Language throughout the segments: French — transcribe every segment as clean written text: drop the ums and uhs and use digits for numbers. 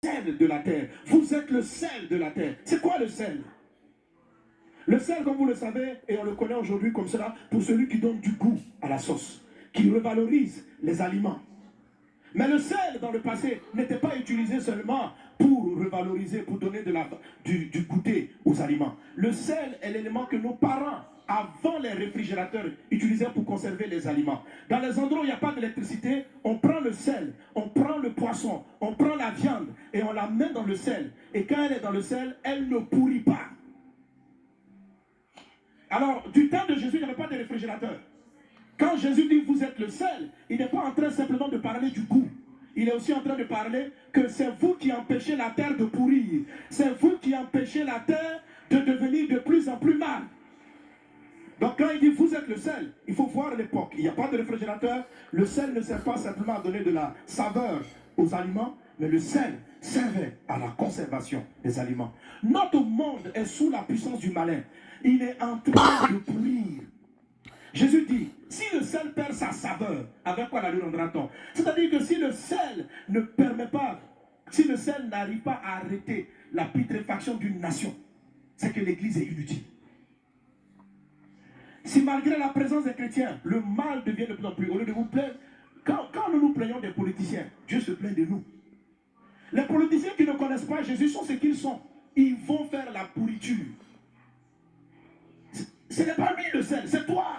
sel de la terre. Vous êtes le sel de la terre. C'est quoi le sel? Le sel, comme vous le savez, et on le connaît aujourd'hui comme cela, pour celui qui donne du goût à la sauce, qui revalorise les aliments. Mais le sel, dans le passé, n'était pas utilisé seulement pour revaloriser, pour donner du goûter aux aliments. Le sel est l'élément que nos parents, avant les réfrigérateurs, utilisaient pour conserver les aliments. Dans les endroits où il n'y a pas d'électricité, on prend le sel, on prend le poisson, on prend la viande et on la met dans le sel. Et quand elle est dans le sel, elle ne pourrit pas. Alors, du temps de Jésus, il n'y avait pas de réfrigérateur. Quand Jésus dit vous êtes le sel, il n'est pas en train simplement de parler du goût. Il est aussi en train de parler que c'est vous qui empêchez la terre de pourrir. C'est vous qui empêchez la terre de devenir de plus en plus mal. Donc quand il dit vous êtes le sel, il faut voir l'époque. Il n'y a pas de réfrigérateur. Le sel ne sert pas simplement à donner de la saveur aux aliments, mais le sel servait à la conservation des aliments. Notre monde est sous la puissance du malin. Il est en train de pourrir. Jésus dit, si le sel perd sa saveur, avec quoi la lui rendra-t-on? C'est-à-dire que si le sel ne permet pas, si le sel n'arrive pas à arrêter la putréfaction d'une nation, c'est que l'Église est inutile. Si malgré la présence des chrétiens, le mal devient de plus en plus, au lieu de vous plaindre, quand nous nous plaignons des politiciens, Dieu se plaint de nous. Les politiciens qui ne connaissent pas Jésus sont ce qu'ils sont. Ils vont faire la pourriture. Ce n'est pas lui le sel, c'est toi.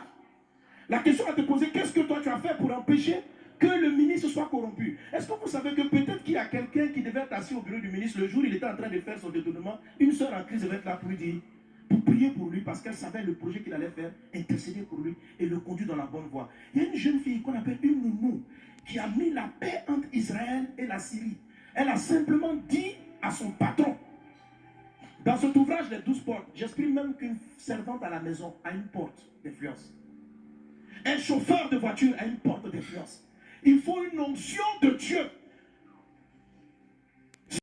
La question à te poser, qu'est-ce que toi tu as fait pour empêcher que le ministre soit corrompu? Est-ce que vous savez que peut-être qu'il y a quelqu'un qui devait être assis au bureau du ministre le jour où il était en train de faire son détournement, une sœur en crise devait être là pour lui dire, pour prier pour lui parce qu'elle savait le projet qu'il allait faire, intercéder pour lui et le conduire dans la bonne voie. Il y a une jeune fille qu'on appelle une nounou qui a mis la paix entre Israël et la Syrie. Elle a simplement dit à son patron, dans cet ouvrage Les 12 portes, j'exprime même qu'une servante à la maison a une porte d'influence. Un chauffeur de voiture a une porte d'influence. Il faut une onction de Dieu